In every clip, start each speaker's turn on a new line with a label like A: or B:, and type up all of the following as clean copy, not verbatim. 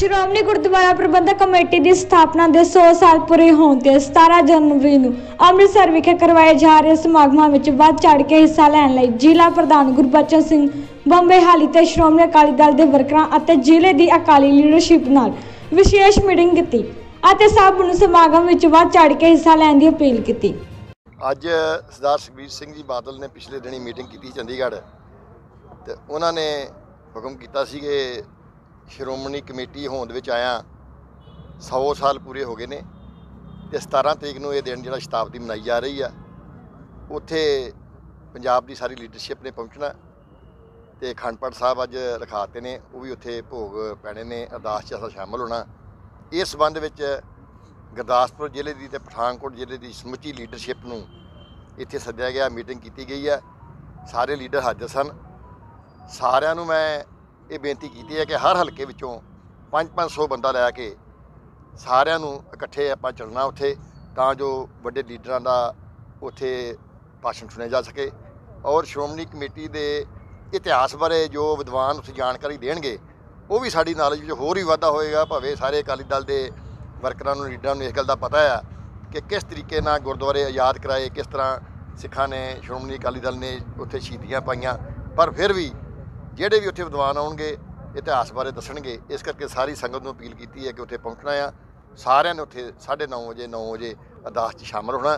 A: ਸ਼੍ਰੋਮਣੀ ਗੁਰਦੁਆਰਾ ਪ੍ਰਬੰਧਕ committee ਦੀ ਸਥਾਪਨਾ ਦੇ 100 ਸਾਲ ਪੂਰੇ ਹੋਣ ਤੇ 17 ਜਨਵਰੀ ਨੂੰ ਅੰਮ੍ਰਿਤਸਰ ਵਿਖੇ ਕਰਵਾਏ ਜਾ ਰਹੇ ਸਮਾਗਮਾਂ ਵਿੱਚ ਵੱਧ ਚੜ੍ਹ ਕੇ ਹਿੱਸਾ ਲੈਣ ਲਈ ਜ਼ਿਲ੍ਹਾ ਪ੍ਰਧਾਨ ਗੁਰਬਚਨ ਸਿੰਘ ਬੰਬੇ ਹਾਲੀ ਤੇ ਸ਼੍ਰੋਮਣੀ ਅਕਾਲੀ ਦਲ ਦੇ ਵਰਕਰਾਂ ਅਤੇ ਜ਼ਿਲ੍ਹੇ ਦੀ ਅਕਾਲੀ ਲੀਡਰਸ਼ਿਪ ਨਾਲ ਵਿਸ਼ੇਸ਼ ਮੀਟਿੰਗ ਕੀਤੀ ਅਤੇ ਸਭ ਨੂੰ ਸਮਾਗਮ ਵਿੱਚ ਵੱਧ ਚੜ੍ਹ ਕੇ ਹਿੱਸਾ ਲੈਣ ਦੀ ਅਪੀਲ ਕੀਤੀ।
B: ਅੱਜ ਸਰਦਾਰ ਸੁਖਬੀਰ ਸਿੰਘ ਜੀ ਬਾਦਲ ਨੇ ਪਿਛਲੇ ਦਿਨੀ ਮੀਟਿੰਗ ਕੀਤੀ ਚੰਡੀਗੜ੍ਹ ਤੇ ਉਹਨਾਂ ਨੇ ਹੁਕਮ ਕੀਤਾ ਸੀ ਕਿ ਸ਼੍ਰੋਮਣੀ ਕਮੇਟੀ ਹੋਂਦ ਵਿੱਚ ਆਇਆ 100 ਸਾਲ ਪੂਰੇ ਹੋ ਗਏ ਨੇ ਤੇ 17 ਤਰੀਕ ਨੂੰ ਇਹ ਦਿਨ ਜਿਹੜਾ ਸ਼ਤਾਬਦੀ ਮਨਾਈ ਜਾ ਰਹੀ ਆ। ਉੱਥੇ ਪੰਜਾਬ ਦੀ ਸਾਰੀ ਲੀਡਰਸ਼ਿਪ ਨੇ ਪਹੁੰਚਣਾ ਤੇ ਅਖੰਡ ਪਾਠ ਸਾਹਿਬ ਅੱਜ ਰਖਾਤੇ ਨੇ, ਉਹ ਵੀ ਉੱਥੇ ਭੋਗ ਪੈਣੇ ਨੇ, ਅਰਦਾਸ 'ਚ ਅਸਾਂ ਸ਼ਾਮਲ ਹੋਣਾ। ਇਸ ਸੰਬੰਧ ਵਿੱਚ ਗੁਰਦਾਸਪੁਰ ਜ਼ਿਲ੍ਹੇ ਦੀ ਤੇ ਪਠਾਨਕੋਟ ਜ਼ਿਲ੍ਹੇ ਦੀ ਸਮੁੱਚੀ ਲੀਡਰਸ਼ਿਪ ਨੂੰ ਇੱਥੇ ਸੱਦਿਆ ਗਿਆ, ਮੀਟਿੰਗ ਕੀਤੀ ਗਈ ਹੈ। ਸਾਰੇ ਲੀਡਰ ਹਾਜ਼ਰ ਸਨ। ਸਾਰਿਆਂ ਨੂੰ ਮੈਂ ਇਹ ਬੇਨਤੀ ਕੀਤੀ ਹੈ ਕਿ ਹਰ ਹਲਕੇ ਵਿੱਚੋਂ 500 ਬੰਦਾ ਲੈ ਕੇ ਸਾਰਿਆਂ ਨੂੰ ਇਕੱਠੇ ਆਪਾਂ ਚੱਲਣਾ ਉੱਥੇ, ਤਾਂ ਜੋ ਵੱਡੇ ਲੀਡਰਾਂ ਦਾ ਉੱਥੇ ਭਾਸ਼ਣ ਸੁਣਿਆ ਜਾ ਸਕੇ। ਔਰ ਸ਼੍ਰੋਮਣੀ ਕਮੇਟੀ ਦੇ ਇਤਿਹਾਸ ਬਾਰੇ ਜੋ ਵਿਦਵਾਨ ਉੱਥੇ ਜਾਣਕਾਰੀ ਦੇਣਗੇ, ਉਹ ਵੀ ਸਾਡੀ ਨੌਲੇਜ ਵਿੱਚ ਹੋਰ ਵੀ ਵਾਧਾ ਹੋਏਗਾ। ਭਾਵੇਂ ਸਾਰੇ ਅਕਾਲੀ ਦਲ ਦੇ ਵਰਕਰਾਂ ਨੂੰ, ਲੀਡਰਾਂ ਨੂੰ ਇਸ ਗੱਲ ਦਾ ਪਤਾ ਆ ਕਿ ਕਿਸ ਤਰੀਕੇ ਨਾਲ ਗੁਰਦੁਆਰੇ ਆਜ਼ਾਦ ਕਰਾਏ, ਕਿਸ ਤਰ੍ਹਾਂ ਸਿੱਖਾਂ ਨੇ, ਸ਼੍ਰੋਮਣੀ ਅਕਾਲੀ ਦਲ ਨੇ ਉੱਥੇ ਸ਼ਹੀਦੀਆਂ ਪਾਈਆਂ, ਪਰ ਫਿਰ ਵੀ ਜਿਹੜੇ ਵੀ ਉੱਥੇ ਵਿਦਵਾਨ ਆਉਣਗੇ ਇਤਿਹਾਸ ਬਾਰੇ ਦੱਸਣਗੇ। ਇਸ ਕਰਕੇ ਸਾਰੀ ਸੰਗਤ ਨੂੰ ਅਪੀਲ ਕੀਤੀ ਹੈ ਕਿ ਉੱਥੇ ਪਹੁੰਚਣਾ ਆ। ਸਾਰਿਆਂ ਨੇ ਉੱਥੇ 9:30 ਵਜੇ 9 ਵਜੇ ਅਰਦਾਸ 'ਚ ਸ਼ਾਮਲ ਹੋਣਾ।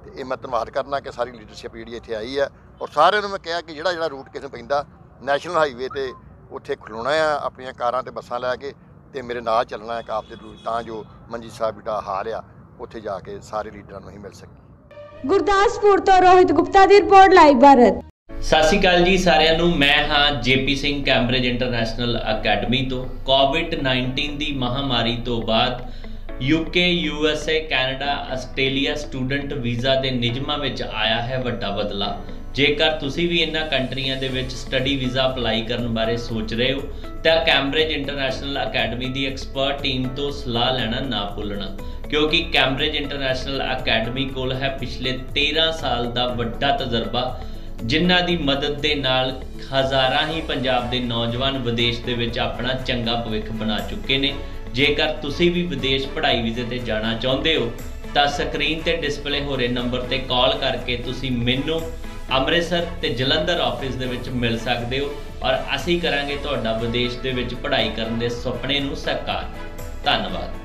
B: ਤੇ ਇਹ ਮੈਂ ਧੰਨਵਾਦ ਕਰਨਾ ਕਿ ਸਾਰੀ ਲੀਡਰਸ਼ਿਪ ਜਿਹੜੀ ਇੱਥੇ ਆਈ ਹੈ। ਔਰ ਸਾਰਿਆਂ ਨੂੰ ਮੈਂ ਕਿਹਾ ਕਿ ਜਿਹੜਾ ਰੂਟ ਕਿਸੇ ਨੂੰ ਪੈਂਦਾ ਨੈਸ਼ਨਲ ਹਾਈਵੇ 'ਤੇ ਉੱਥੇ ਖਲੋਣਾ ਆ ਆਪਣੀਆਂ ਕਾਰਾਂ ਤੇ ਬੱਸਾਂ ਲੈ ਕੇ, ਤੇ ਮੇਰੇ ਨਾਲ ਚੱਲਣਾ ਹੈ ਕਾਫਲੇ ਰੂਟ, ਤਾਂ ਜੋ ਮੰਜੀ ਸਾਹਿਬ ਬੇਟਾ ਹਾਰ ਆ ਉੱਥੇ ਜਾ ਕੇ ਸਾਰੇ ਲੀਡਰਾਂ ਨੂੰ ਹੀ ਮਿਲ ਸਕੇ।
A: ਗੁਰਦਾਸਪੁਰ ਤੋਂ ਰੋਹਿਤ ਗੁਪਤਾ ਦੀ ਰਿਪੋਰਟ, ਲਾਈਵ ਭਾਰਤ।
C: ਸਤਿ ਸ਼੍ਰੀ ਅਕਾਲ ਜੀ ਸਾਰਿਆਂ ਨੂੰ। ਮੈਂ ਹਾਂ JP Singh, Cambridge international academy ਤੋਂ। ਕੋਵਿਡ-19 ਦੀ ਮਹਾਮਾਰੀ ਤੋਂ ਬਾਅਦ UK, USA, Canada, Australia student visa ਦੇ ਨਿਯਮਾਂ ਵਿੱਚ ਆਇਆ ਹੈ ਵੱਡਾ ਬਦਲਾਅ। ਜੇਕਰ ਤੁਸੀਂ ਵੀ ਇਹਨਾਂ ਕੰਟਰੀਆਂ ਦੇ ਵਿੱਚ ਸਟੱਡੀ ਵੀਜ਼ਾ ਅਪਲਾਈ ਕਰਨ ਬਾਰੇ ਸੋਚ ਰਹੇ ਹੋ ਤਾਂ ਕੈਂਬਰਿਜ ਇੰਟਰਨੈਸ਼ਨਲ ਅਕੈਡਮੀ ਦੀ ਐਕਸਪਰਟ ਟੀਮ ਤੋਂ ਸਲਾਹ ਲੈਣਾ ਨਾ ਭੁੱਲਣਾ, ਕਿਉਂਕਿ ਕੈਂਬਰਿਜ ਇੰਟਰਨੈਸ਼ਨਲ ਅਕੈਡਮੀ ਕੋਲ ਹੈ ਪਿਛਲੇ 13 ਸਾਲ ਦਾ ਵੱਡਾ ਤਜਰਬਾ, ਜਿਨ੍ਹਾਂ ਦੀ ਮਦਦ ਦੇ ਨਾਲ ਹਜ਼ਾਰਾਂ ਹੀ ਪੰਜਾਬ ਦੇ ਨੌਜਵਾਨ ਵਿਦੇਸ਼ ਦੇ ਵਿੱਚ ਆਪਣਾ ਚੰਗਾ ਭਵਿੱਖ ਬਣਾ ਚੁੱਕੇ ਨੇ। ਜੇਕਰ ਤੁਸੀਂ ਵੀ ਵਿਦੇਸ਼ ਪੜ੍ਹਾਈ ਵੀਜ਼ੇ ਤੇ ਜਾਣਾ ਚਾਹੁੰਦੇ ਹੋ ਤਾਂ ਸਕਰੀਨ ਤੇ ਡਿਸਪਲੇ ਹੋ ਰਹੇ ਨੰਬਰ ਤੇ ਕਾਲ ਕਰਕੇ ਤੁਸੀਂ ਮੈਨੂੰ ਅੰਮ੍ਰਿਤਸਰ ਤੇ ਜਲੰਧਰ ਆਫਿਸ ਦੇ ਵਿੱਚ ਮਿਲ ਸਕਦੇ ਹੋ ਔਰ ਅਸੀਂ ਕਰਾਂਗੇ ਤੁਹਾਡਾ ਵਿਦੇਸ਼ ਦੇ ਵਿੱਚ ਪੜ੍ਹਾਈ ਕਰਨ ਦੇ ਸੁਪਨੇ ਨੂੰ ਸਾਕਾਰ। ਧੰਨਵਾਦ।